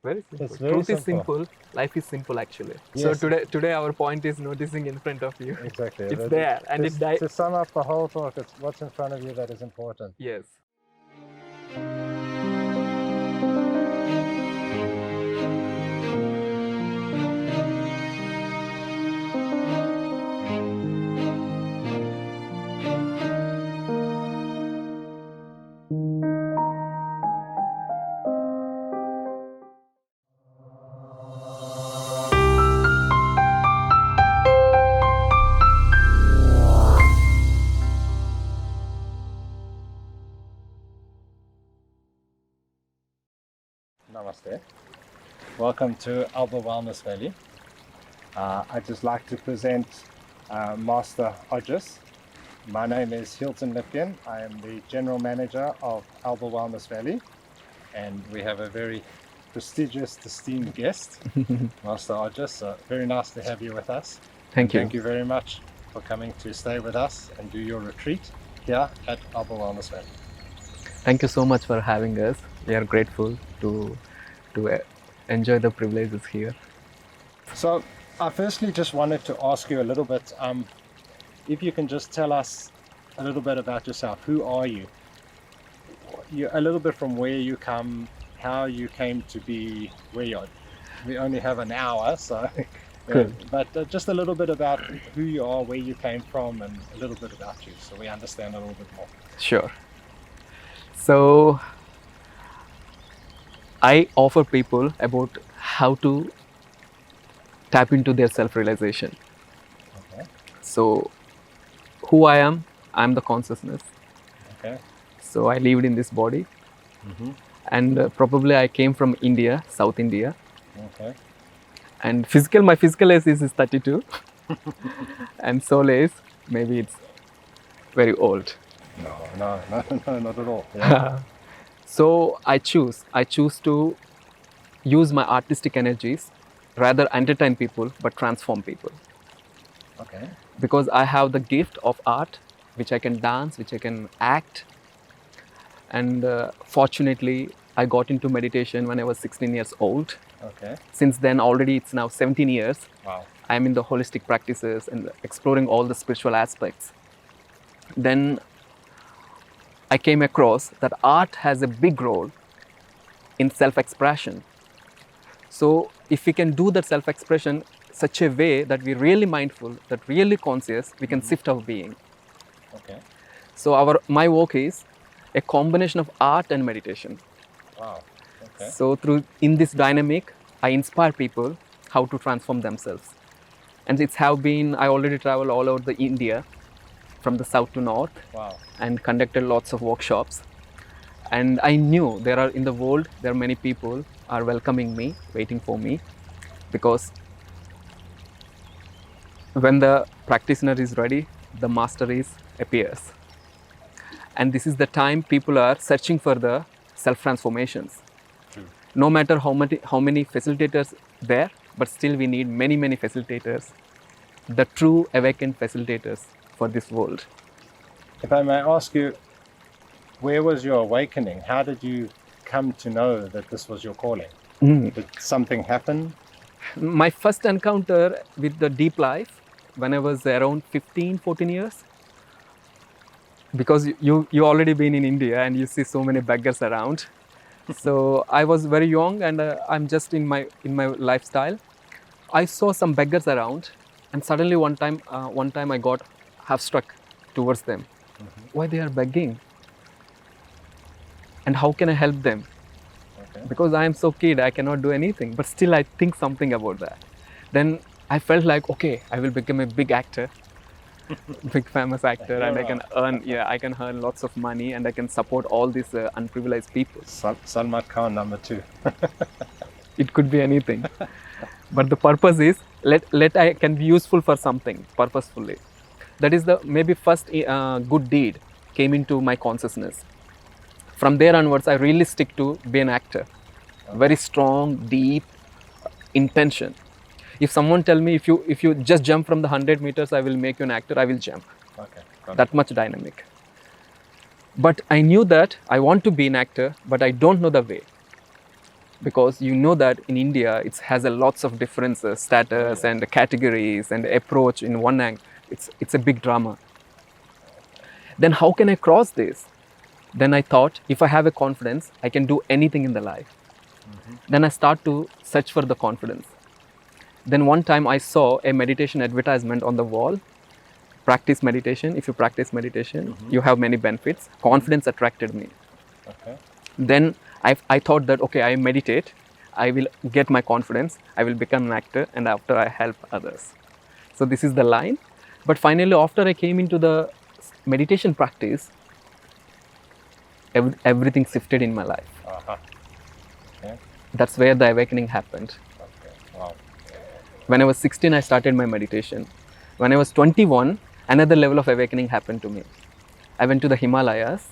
Very simple. It's very Truth is simple. simple. Life is simple, actually. Yes. So today our point is noticing in front of you. Exactly. It's there, and To sum up the whole talk, it's what's in front of you that is important. Yes. Namaste. Welcome to Alba Wellness Valley. I'd just like to present Master Ojas. My name is Hilton Lipkin. I am the General Manager of Alba Wellness Valley, and we have a very prestigious, esteemed guest, Master Ojas. So very nice to have you with us. Thank you. Thank you very much for coming to stay with us and do your retreat here at Alba Wellness Valley. Thank you so much for having us. We are grateful to enjoy the privileges here. So I firstly just wanted to ask you a little bit, if you can just tell us a little bit about yourself. Who are you? A little bit from where you come, how you came to be where you are. We only have an hour, so Good. But just a little bit about who you are, where you came from, and a little bit about you, so we understand a little bit more. Sure. So I offer people about how to tap into their self-realization. Okay. So who I am the consciousness. Okay. So I lived in this body, and probably I came from India, South India. Okay. And my physical age is 32, and soul age, maybe it's very old. No, not at all. Yeah. So I choose to use my artistic energies, rather entertain people, but transform people. Okay. Because I have the gift of art, which I can dance, which I can act. And fortunately, I got into meditation when I was 16 years old. Okay. Since then, already it's now 17 years. Wow. I'm in the holistic practices and exploring all the spiritual aspects. Then I came across that art has a big role in self-expression. So if we can do that self-expression such a way that we're really mindful, that really conscious, we can shift our being. Okay. So my work is a combination of art and meditation. Wow. Okay. So in this dynamic, I inspire people how to transform themselves. And I already traveled all over the India, from the south to north. Wow. And conducted lots of workshops. And I knew there are many people are welcoming me, waiting for me, because when the practitioner is ready, the master appears. And this is the time people are searching for the self-transformations. True. No matter how many facilitators there, but still we need many facilitators, the true awakened facilitators for this world. If I may ask you, where was your awakening? How did you come to know that this was your calling? Did something happen? My first encounter with the deep life when I was around 14 years. Because you already been in India and you see so many beggars around. So I was very young, and I'm just in my lifestyle. I saw some beggars around, and suddenly one time I got half struck towards them. Why they are begging? And how can I help them? Okay. Because I am so kid, I cannot do anything, but still I think something about that. Then I felt like, okay, I will become a big actor, big famous actor, and I can earn lots of money, and I can support all these unprivileged people. Salman Khan #2. It could be anything. But the purpose is, let I can be useful for something purposefully. That is the maybe first good deed came into my consciousness. From there onwards, I really stick to be an actor. Very strong, deep intention. If someone tell me, if you just jump from the 100 meters, I will make you an actor, I will jump. Okay. That much dynamic. But I knew that I want to be an actor, but I don't know the way. because you know that in India it has a lots of differences, status and categories and approach in one angle. It's a big drama. Then how can I cross this? Then I thought, if I have a confidence, I can do anything in the life. Then I start to search for the confidence. Then one time I saw a meditation advertisement on the wall. Practice meditation. If you practice meditation, you have many benefits. Confidence attracted me. Okay. Then I thought that, okay, I meditate, I will get my confidence, I will become an actor, and after I help others. So this is the line. But finally, after I came into the meditation practice, everything shifted in my life. Okay. That's where the awakening happened. Okay. Wow. When I was 16, I started my meditation. When I was 21, another level of awakening happened to me. I went to the Himalayas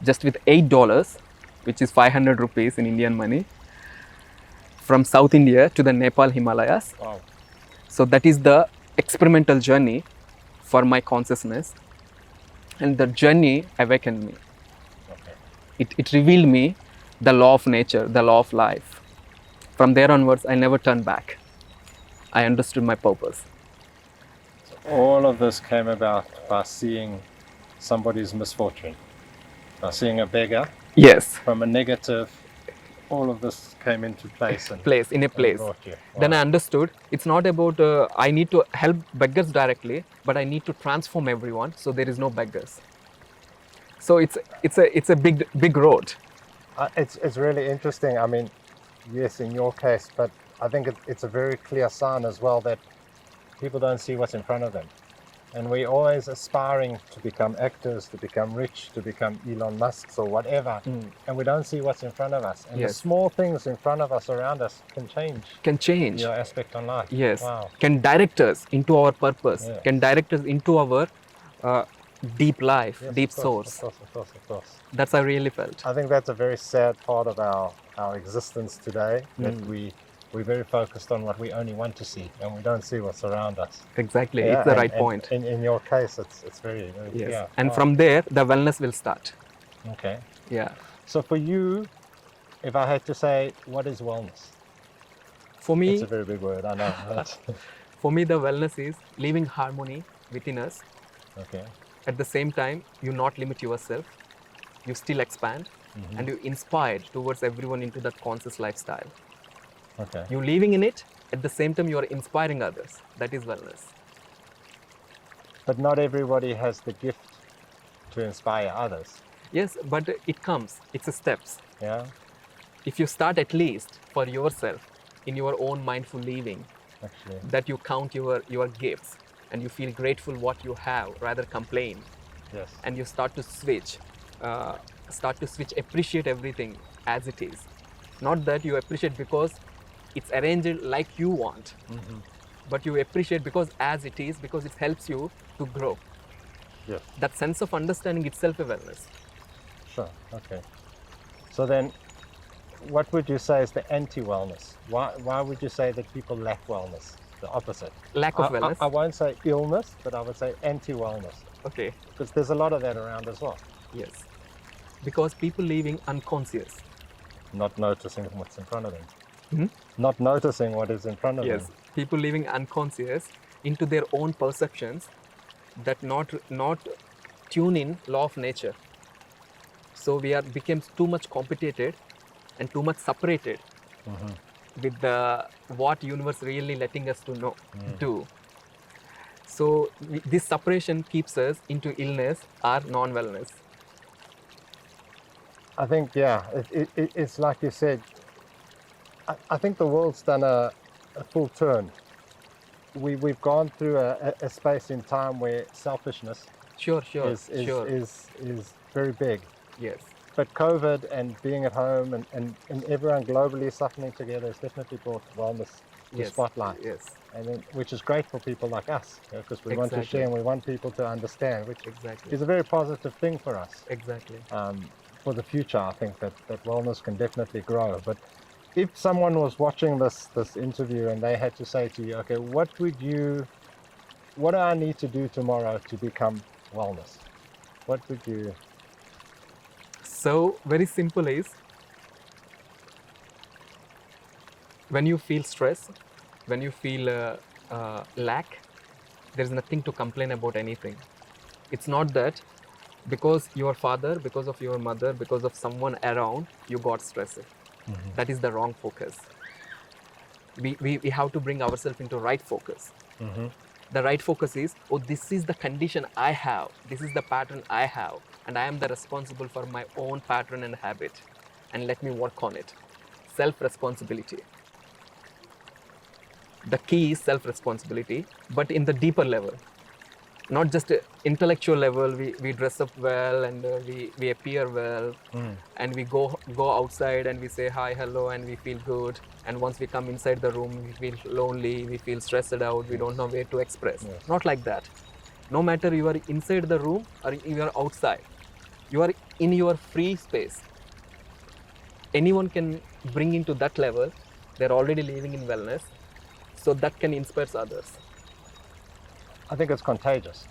just with $8, which is 500 rupees in Indian money, from South India to the Nepal Himalayas. Wow. So that is the experimental journey for my consciousness. And the journey awakened me. Okay. It revealed me the law of nature, the law of life. From there onwards, I never turned back. I understood my purpose. So all of this came about by seeing somebody's misfortune, by seeing a beggar. Yes. From a negative, all of this came into place. In a place. Brought you. Wow. Then I understood it's not about I need to help beggars directly, but I need to transform everyone so there is no beggars. So it's a big road. It's really interesting. I mean, yes, in your case, but I think it's a very clear sign as well that people don't see what's in front of them. And we're always aspiring to become actors, to become rich, to become Elon Musks or whatever. And we don't see what's in front of us. And the small things in front of us, around us, can change your aspect on life. Yes. Wow. Can direct us into our purpose. Yes. Can direct us into our deep life, Yes, deep of course, source. Of course. That's how I really felt. I think that's a very sad part of our existence today, that we're very focused on what we only want to see, and we don't see what's around us. Exactly. It's the right point. In your case, it's very yes. clear. And from there, the wellness will start. Okay. Yeah. So for you, if I had to say, what is wellness? For me, it's a very big word, I know. For me, the wellness is living harmony within us. Okay. At the same time, you not limit yourself, you still expand, and you inspire towards everyone into that conscious lifestyle. Okay. You're living in it, at the same time you are inspiring others. That is wellness. But not everybody has the gift to inspire others. Yes, but it comes, it's a steps. Yeah. If you start at least for yourself, in your own mindful living, actually, that you count your gifts, and you feel grateful what you have, rather complain. Yes. And you start to switch, appreciate everything as it is. Not that you appreciate because it's arranged like you want, but you appreciate because as it is, because it helps you to grow. Yes. That sense of understanding itself is wellness. Sure, okay. So then, what would you say is the anti-wellness? Why would you say that people lack wellness? The opposite. Lack of wellness? I won't say illness, but I would say anti-wellness. Okay. Because there's a lot of that around as well. Yes. Because people living unconscious. Not noticing what's in front of them. Not noticing what is in front of them. Yes. People living unconscious into their own perceptions that not tune in law of nature. So we became too much competitive and too much separated with the what universe really letting us to know do. So this separation keeps us into illness or non-wellness. I think, yeah, it's like you said, I think the world's done a full turn. We've gone through a space in time where selfishness is very big. Yes. But COVID and being at home and everyone globally suffering together has definitely brought wellness to the spotlight. Yes. And then, which is great for people like us, because we want to share and we want people to understand, which is a very positive thing for us. Exactly. For the future, I think that wellness can definitely grow. But if someone was watching this interview and they had to say to you, okay, what do I need to do tomorrow to become wellness? What would you? So very simple is, When you feel stress, when you feel lack, there's nothing to complain about anything. It's not that because your father, because of your mother, because of someone around, you got stressed. That is the wrong focus. We have to bring ourselves into right focus. The right focus is, oh, this is the condition I have, this is the pattern I have, and I am the responsible for my own pattern and habit, and let me work on it. Self-responsibility. The key is self-responsibility, but in the deeper level. Not just intellectual level, we dress up well and we appear well, and we go outside and we say hi, hello, and we feel good. And once we come inside the room, we feel lonely, we feel stressed out, we don't know where to express. Not like that. No matter you are inside the room or you are outside, you are in your free space. Anyone can bring into that level. They're already living in wellness, so that can inspire others. I think it's contagious.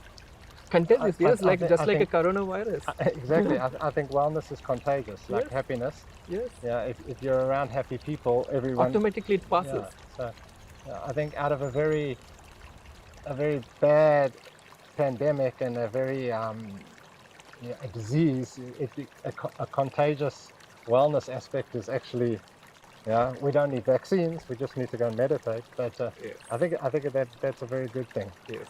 Contagious, yes, I like a coronavirus. Exactly. I think wellness is contagious, like Yes. happiness. Yes. Yeah, if you're around happy people, everyone Automatically it passes. Yeah, so I think out of a very bad pandemic and a very a disease, a contagious wellness aspect is actually, we don't need vaccines. We just need to go and meditate. But Yes. I think that's a very good thing. Yes.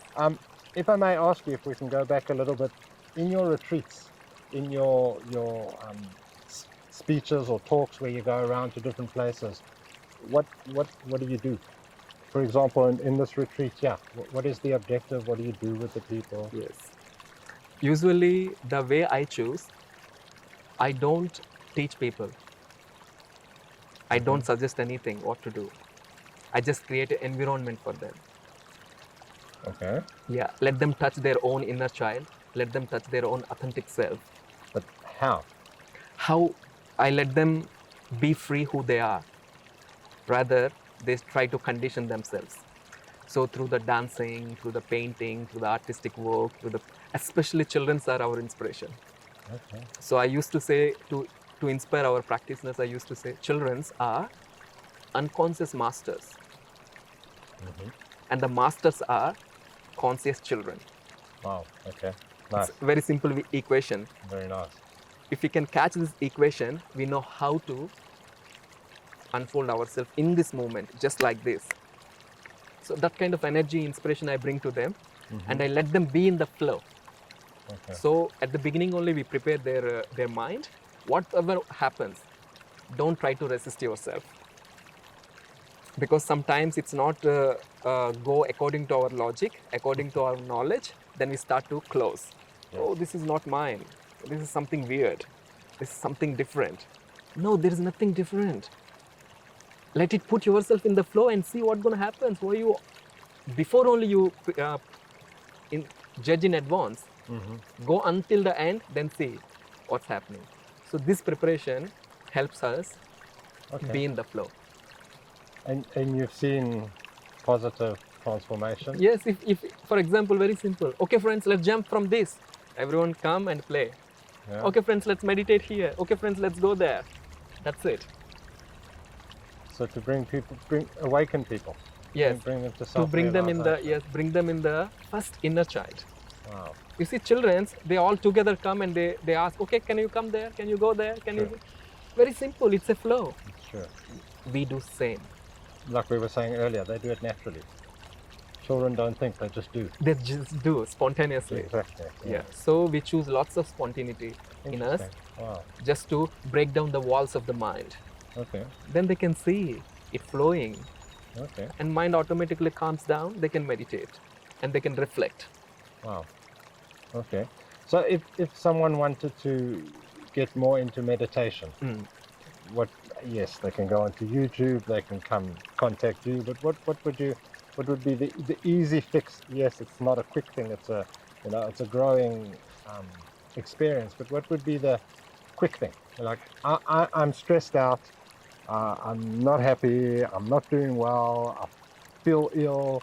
If I may ask you, if we can go back a little bit, in your retreats, in your speeches or talks where you go around to different places, what do you do? For example, in this retreat, what is the objective? What do you do with the people? Yes. Usually, the way I choose, I don't teach people. I don't suggest anything what to do. I just create an environment for them. Okay. Yeah. Let them touch their own inner child. Let them touch their own authentic self. But how? How I let them be free who they are. Rather, they try to condition themselves. So through the dancing, through the painting, through the artistic work, especially children are our inspiration. Okay. So I used to say, to inspire our practitioners, I used to say, children are unconscious masters. And the masters are conscious children. Wow. Okay. Nice. It's a very simple equation. Very nice. If we can catch this equation, we know how to unfold ourselves in this moment, just like this. So that kind of energy, inspiration I bring to them, and I let them be in the flow. Okay. So at the beginning only we prepare their mind. Whatever happens, don't try to resist yourself. Because sometimes it's not go according to our logic, according to our knowledge, then we start to close. Yes. Oh, this is not mine. This is something weird. This is something different. No, there is nothing different. Let it put yourself in the flow and see what's going to happen. So before only you judge in advance, go until the end, then see what's happening. So this preparation helps us be in the flow. And you've seen positive transformation? Yes, if for example, very simple. Okay, friends, let's jump from this. Everyone come and play. Yeah. Okay, friends, let's meditate here. Okay, friends, let's go there. That's it. So to awaken people. Yes. Bring them to To bring them in the first inner child. Wow. You see, children, they all together come and they ask, okay, can you come there? Can you go there? Can you? Very simple. It's a flow. Sure. We do same. Like we were saying earlier, they do it naturally. Children don't think, they just do. They just do spontaneously. Exactly. Yeah. So we choose lots of spontaneity in us, Wow. just to break down the walls of the mind. Okay. Then they can see it flowing. Okay. And mind automatically calms down. They can meditate and they can reflect. Wow. Okay. So if someone wanted to get more into meditation, yes, they can go onto YouTube, they can come contact you, but what would be the easy fix? Yes, it's not a quick thing, it's a growing experience, but what would be the quick thing? Like, I'm stressed out, I'm not happy, I'm not doing well, I feel ill.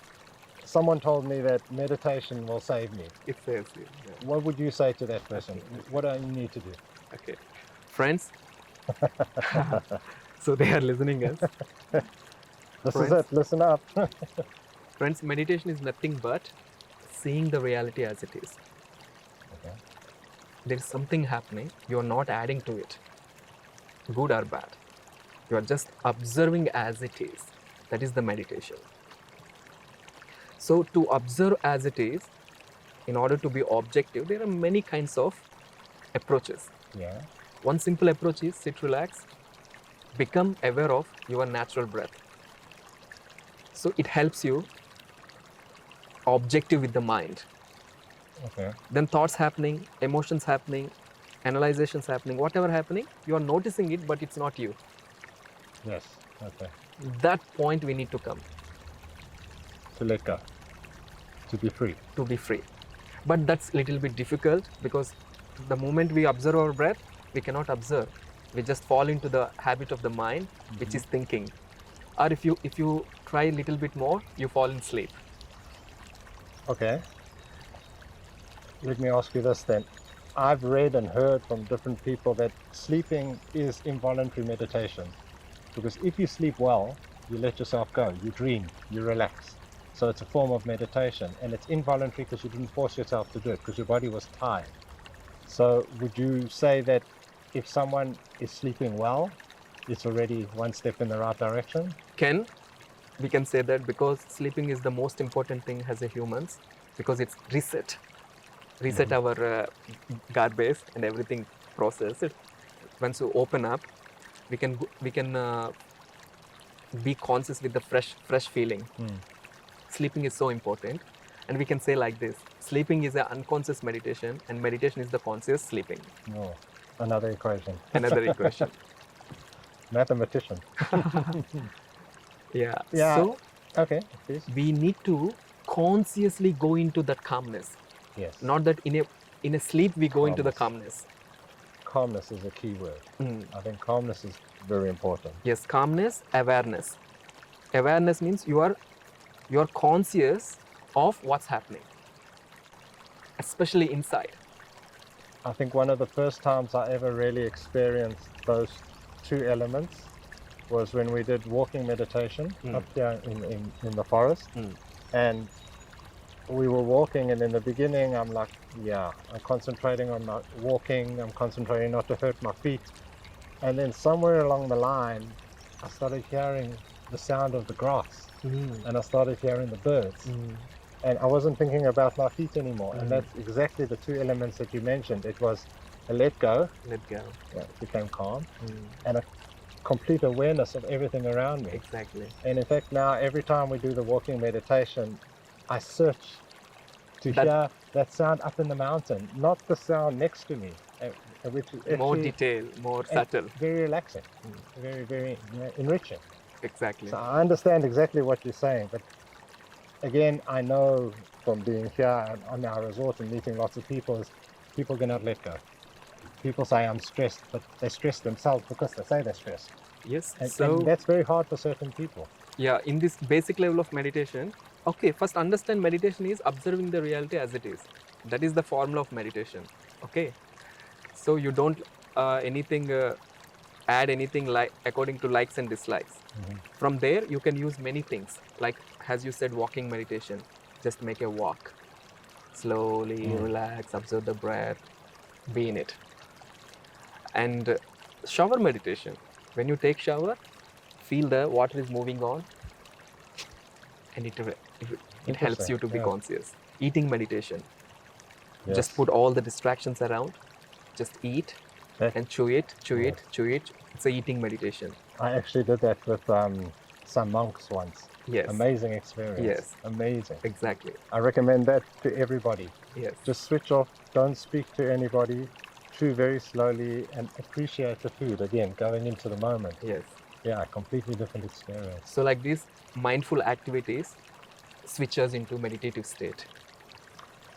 Someone told me that meditation will save me. It saves you. Yeah. What would you say to that person? What do you need to do? Okay. Friends, so they are listening us. This Friends? is it. Listen up. Friends, meditation is nothing but seeing the reality as it is. Okay. There is something happening, you are not adding to it, good or bad. You are just observing as it is. That is the meditation. So to observe as it is, in order to be objective, there are many kinds of approaches. Yeah. One simple approach is sit, relax, become aware of your natural breath. So it helps you objective with the mind. Okay. Then thoughts happening, emotions happening, analyzations happening, whatever happening, you are noticing it, but it's not you. Yes. Okay. That point we need to come To let go. To be free. to be free. But that's little bit difficult because the moment we observe our breath, we cannot observe. We just fall into the habit of the mind, which is thinking. Or if you try a little bit more, you fall in sleep. Okay. Let me ask you this then. I've read and heard from different people that sleeping is involuntary meditation. Because if you sleep well, you let yourself go, you dream, you relax. So it's a form of meditation, and it's involuntary because you didn't force yourself to do it because your body was tired. So would you say that if someone is sleeping well, it's already one step in the right direction? We can say that because sleeping is the most important thing as a humans, because it's reset our garbage and everything process it. Once you open up, we can be conscious with the fresh feeling. Sleeping is so important, and we can say like this: sleeping is an unconscious meditation, and meditation is the conscious sleeping. No. Another equation. Another equation. Mathematician. Yeah. Yeah. So Okay, please. we need to consciously go into that calmness. Yes. Not that in a sleep we go into the calmness. Calmness is a key word. I think calmness is very important. Yes, calmness, awareness. Awareness means you are conscious of what's happening, especially inside. I think one of the first times I ever really experienced those two elements was when we did walking meditation up here in the forest. And we were walking, and in the beginning I'm like, yeah, I'm concentrating on my walking, I'm concentrating not to hurt my feet. And then somewhere along the line, I started hearing the sound of the grass, and I started hearing the birds. And I wasn't thinking about my feet anymore. And that's exactly the two elements that you mentioned. It was a let go, Let go. yeah, it became calm, and a complete awareness of everything around me. Exactly. And in fact, now every time we do the walking meditation, I search to hear that sound up in the mountain, not the sound next to me, which is actually More detail, more subtle. very relaxing, very, very enriching. Exactly. So I understand exactly what you're saying, but again, I know from being here and on our resort and meeting lots of people, is people cannot let go. People say I'm stressed, but they stress themselves because they say they're stressed. Yes. And that's very hard for certain people. Yeah, in this basic level of meditation, okay, first understand meditation is observing the reality as it is. That is the formula of meditation. Okay. So you don't add anything like according to likes and dislikes. From there, you can use many things. Like as you said, walking meditation. Just make a walk. Slowly, relax, observe the breath, be in it. And shower meditation. When you take shower, feel the water is moving on, and it helps you to be conscious. Eating meditation. Yes. Just put all the distractions around. Just eat and chew it. It's a eating meditation. I actually did that with some monks once. Yes. Amazing experience. Yes. Amazing. Exactly. I recommend that to everybody. Yes. Just switch off, don't speak to anybody, chew very slowly, and appreciate the food. Again, going into the moment. Yes. Yeah, completely different experience. So like these mindful activities switch us into meditative state.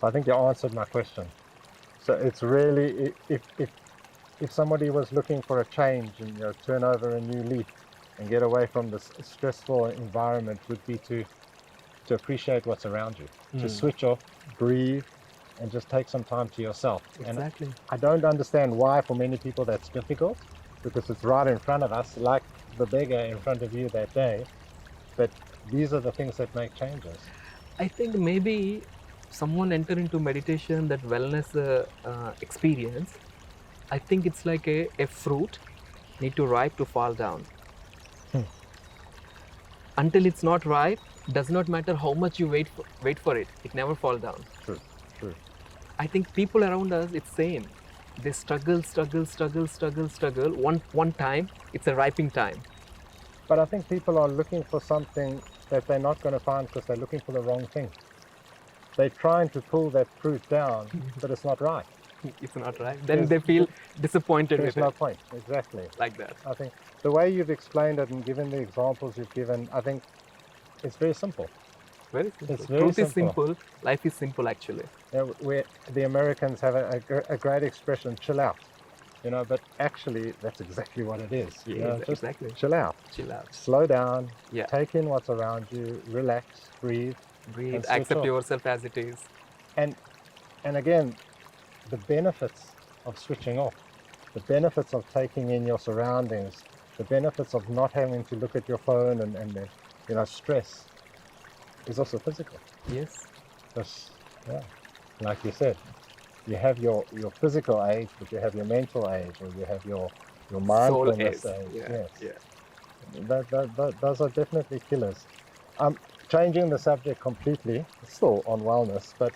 I think you answered my question. So it's really, if somebody was looking for a change and turn over a new leaf and get away from this stressful environment, would be to appreciate what's around you, to switch off, breathe, and just take some time to yourself. Exactly. And I don't understand why for many people that's difficult, because it's right in front of us, like the beggar in front of you that day. But these are the things that make changes. I think maybe someone enter into meditation, that wellness experience. I think it's like a fruit need to ripe to fall down. Until it's not ripe, does not matter how much you wait for it. It never fall down. True. I think people around us, it's same. They struggle. One time, it's a ripening time. But I think people are looking for something that they're not going to find because they're looking for the wrong thing. They're trying to pull that fruit down, but it's not right. It's not right. Then they feel disappointed There's with no it. point. Exactly. Like that. I think the way you've explained it and given the examples you've given, I think it's very simple. Very simple. It's very Truth is simple. simple. Life is simple, actually. The Americans have a great expression, chill out. But actually that's exactly what it is. Just exactly. chill out. Chill out. Slow down. Yeah. Take in what's around you. Relax. Breathe. Breathe. switch Accept off. yourself as it is. And again, the benefits of switching off, the benefits of taking in your surroundings, the benefits of not having to look at your phone and stress is also physical. Yes. Because, like you said, you have your physical age, but you have your mental age, or you have your mindfulness Soul age. is. Yes. Yeah. Those are definitely killers. Changing the subject completely, still on wellness, but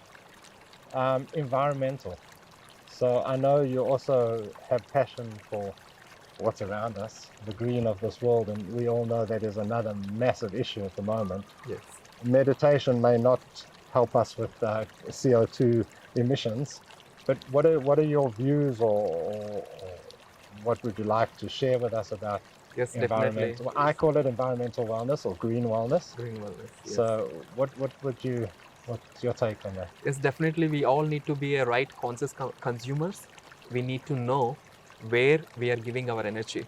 environmental. So I know you also have passion for what's around us, the green of this world, and we all know that is another massive issue at the moment. Yes. Meditation may not help us with CO2 emissions, but what are your views, or what would you like to share with us about Yes, environmental? definitely. Well, I call it environmental wellness or green wellness. Green wellness. Yes. So what's your take on that? Yes, definitely. We all need to be a right conscious consumers. We need to know where we are giving our energy.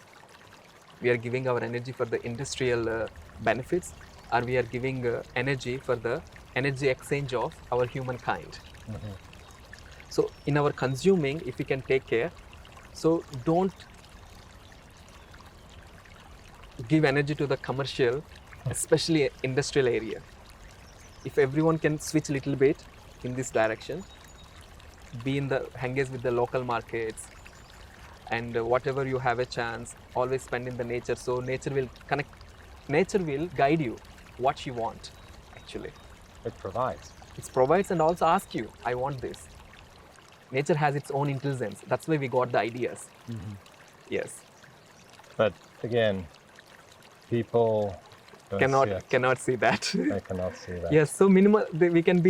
We are giving our energy for the industrial benefits, or we are giving energy for the energy exchange of our humankind. Mm-hmm. So in our consuming, if we can take care, so don't give energy to the commercial, especially industrial area. If everyone can switch a little bit in this direction, engage with the local markets, and whatever you have a chance, always spend in the nature. So nature will guide you what you want, actually. It provides. It provides and also asks you, I want this. Nature has its own intelligence. That's why we got the ideas. Mm-hmm. Yes. But again, people cannot see that. They cannot see that. Yes. So we can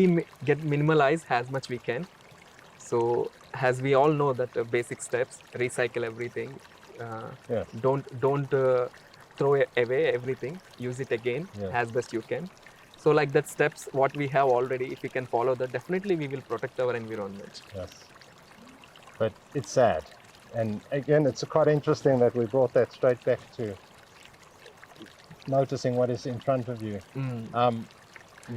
get minimalized as much we can. So as we all know that basic steps, recycle everything. Yes. Don't throw away everything. Use it again as best you can. So like that steps, what we have already, if we can follow that, definitely we will protect our environment. Yes. But it's sad. And again, it's quite interesting that we brought that straight back to noticing what is in front of you.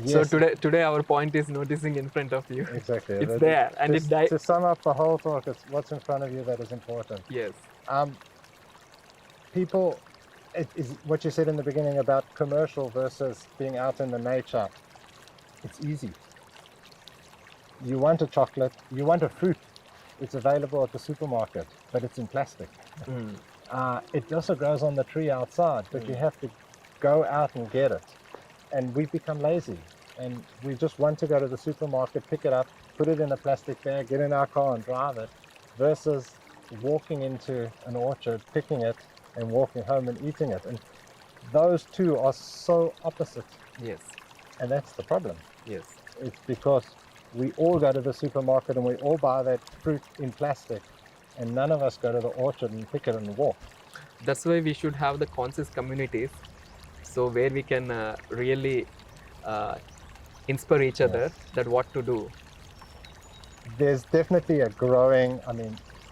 Yes. So today our point is noticing in front of you. Exactly. It's there, and to sum up the whole talk, it's what's in front of you that is important. Yes. People, it is what you said in the beginning about commercial versus being out in the nature. It's easy. You want a chocolate, you want a fruit. It's available at the supermarket, but it's in plastic. It also grows on the tree outside, but you have to go out and get it. And we've become lazy, and we just want to go to the supermarket, pick it up, put it in a plastic bag, get in our car and drive it, versus walking into an orchard, picking it, and walking home and eating it. And those two are so opposite. Yes. And that's the problem. Yes. It's because we all go to the supermarket and we all buy that fruit in plastic, and none of us go to the orchard and pick it and walk. That's why we should have the conscious communities, so where we can really inspire each other that what to do. There's definitely a growing,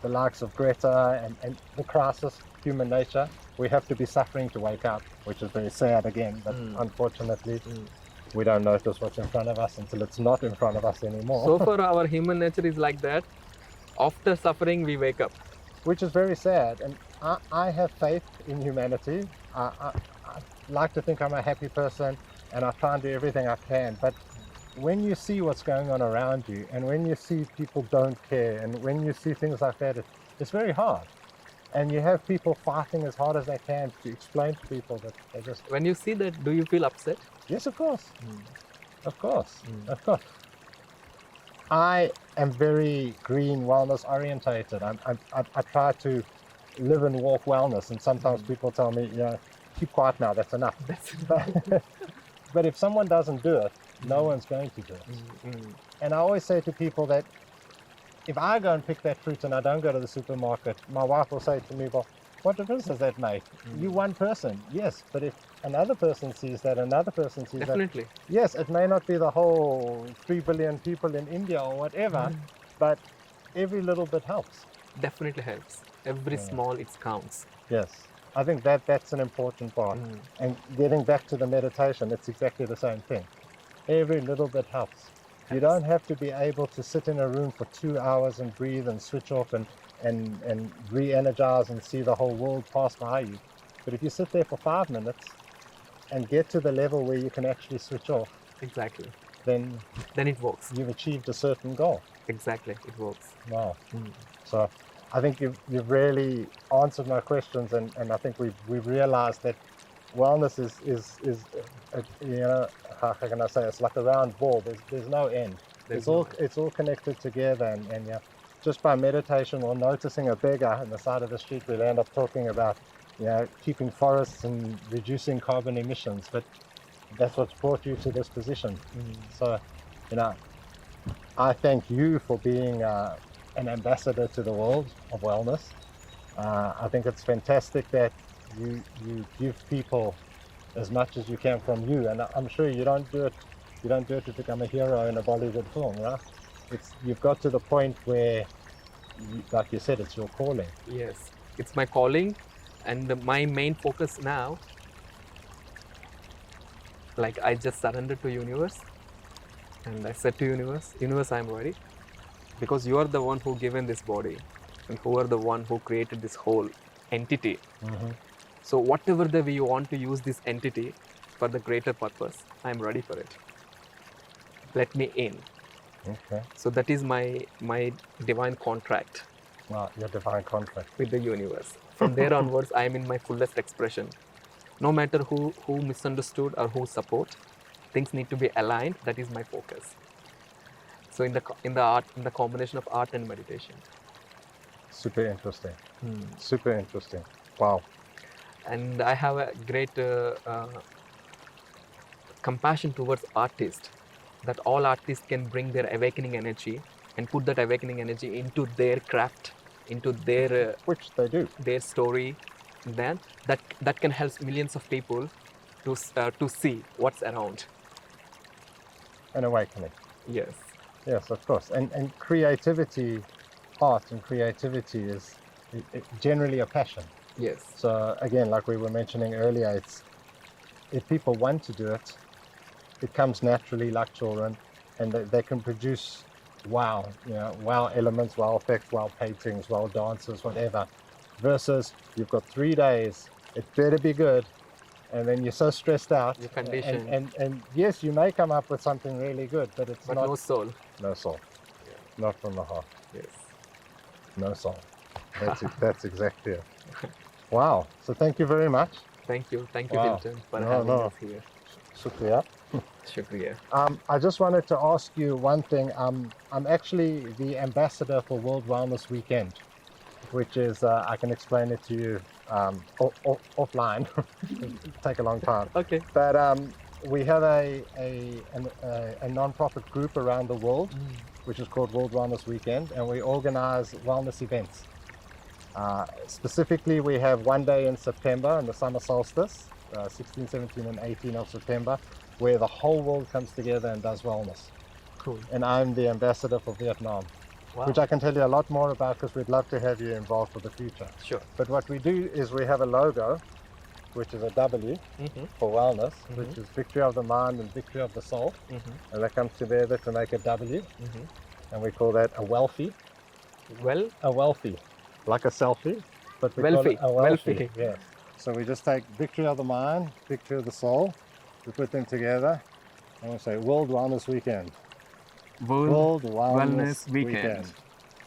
the likes of Greta and the crisis, human nature. We have to be suffering to wake up, which is very sad again, but unfortunately, we don't notice what's in front of us until it's not in front of us anymore. So far, our human nature is like that. After suffering, we wake up. Which is very sad. And I have faith in humanity. like to think I'm a happy person, and I try and do everything I can. But when you see what's going on around you, and when you see people don't care, and when you see things like that, it's very hard. And you have people fighting as hard as they can to explain to people that they just... When you see that, do you feel upset? Yes, of course. Of course. Of course. I am very green wellness orientated. I try to live and walk wellness, and sometimes people tell me, keep quiet now, that's enough. But if someone doesn't do it, no one's going to do it. And I always say to people that if I go and pick that fruit and I don't go to the supermarket, my wife will say to me, well, what difference does that make? You one person, yes, but if another person sees that, another person sees Definitely. that, yes, it may not be the whole 3 billion people in India or whatever, but every little bit helps. Definitely helps. Every small, it counts. Yes, I think that's an important part. And getting back to the meditation, it's exactly the same thing. Every little bit helps. You don't have to be able to sit in a room for 2 hours and breathe and switch off and re-energize and see the whole world pass by you. But if you sit there for 5 minutes and get to the level where you can actually switch off, Exactly. then it works. you've achieved a certain goal. Exactly, it works. Wow. So I think you've really answered my questions, and I think we've realized that wellness is how can I say, it's like a round ball. There's no end. It's all connected together, and just by meditation or noticing a beggar on the side of the street, we'll end up talking about keeping forests and reducing carbon emissions. But that's what's brought you to this position. So I thank you for being an ambassador to the world of wellness. I think it's fantastic that you give people as much as you can from you, and I'm sure you don't do it to become a hero in a Bollywood film, right? You've got to the point where, like you said, it's your calling. Yes, it's my calling, and my main focus now, like I just surrendered to universe, and I said to universe, I'm ready, because you are the one who given this body, and who are the one who created this whole entity. So whatever the way you want to use this entity for the greater purpose, I'm ready for it. Let me in. Okay. So that is my divine contract. Wow, your divine contract with the universe. From there onwards, I am in my fullest expression. No matter who misunderstood or who support, things need to be aligned. That is my focus. So in the combination of art and meditation. Super interesting. Super interesting. Wow. And I have a great compassion towards artists, that all artists can bring their awakening energy and put that awakening energy into their craft, into their which they do, their story. Then that can help millions of people to see what's around. An awakening. Yes. Yes, of course. And creativity, art and creativity is generally a passion. Yes. So again, like we were mentioning earlier, it's if people want to do it, it comes naturally like children, and they can produce wow elements, wow effects, wow paintings, wow dances, whatever. Versus you've got 3 days, it better be good, and then you're so stressed out. Your condition. And yes, you may come up with something really good, but it's not. No soul. No soul. Yeah. Not from the heart. Yes. No soul. That's exactly it. Wow. So thank you very much. Thank you, Wow. Hilton, for having us here. Shukriya. Shukriya. I just wanted to ask you one thing. I'm actually the ambassador for World Wellness Weekend, which is, I can explain it to you offline. It'll take a long time. Okay. But we have a non-profit group around the world, which is called World Wellness Weekend, and we organize wellness events. Specifically, we have one day in September on the summer solstice, 16, 17, and 18 of September, where the whole world comes together and does wellness. Cool. And I'm the ambassador for Vietnam, which I can tell you a lot more about because we'd love to have you involved for the future. Sure. But what we do is we have a logo, which is a W for wellness, which is victory of the mind and victory of the soul. And that comes together to make a W. And we call that a wealthy. Well? A wealthy. Like a selfie, but we wealthy. call it a wealthy. Yes. So we just take victory of the mind, victory of the soul, we put them together, and we say World Wellness Weekend. World Wellness Weekend.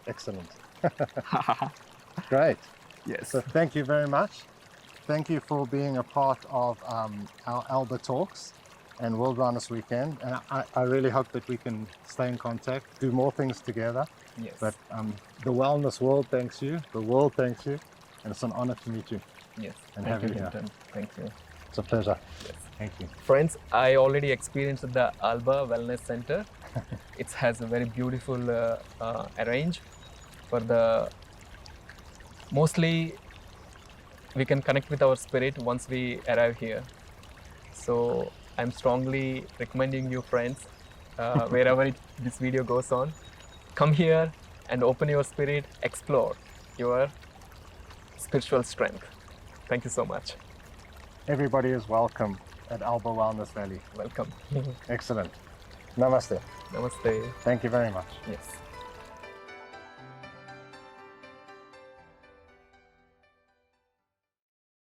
Excellent. Great. Yes. So thank you very much. Thank you for being a part of our Alba Talks and World Wellness Weekend. And I really hope that we can stay in contact, do more things together. Yes. But the wellness world thanks you, the world thanks you, and it's an honor to meet you. Yes. And Thank have you, you here. Hilton. Thank you. It's a pleasure. Yes. Thank you. Friends, I already experienced the Alba Wellness Center. It has a very beautiful arrange for the mostly we can connect with our spirit once we arrive here. So I'm strongly recommending you friends, wherever this video goes on, come here and open your spirit, explore your spiritual strength. Thank you so much. Everybody is welcome at Alba Wellness Valley. Welcome. Excellent. Namaste. Namaste. Thank you very much. Yes.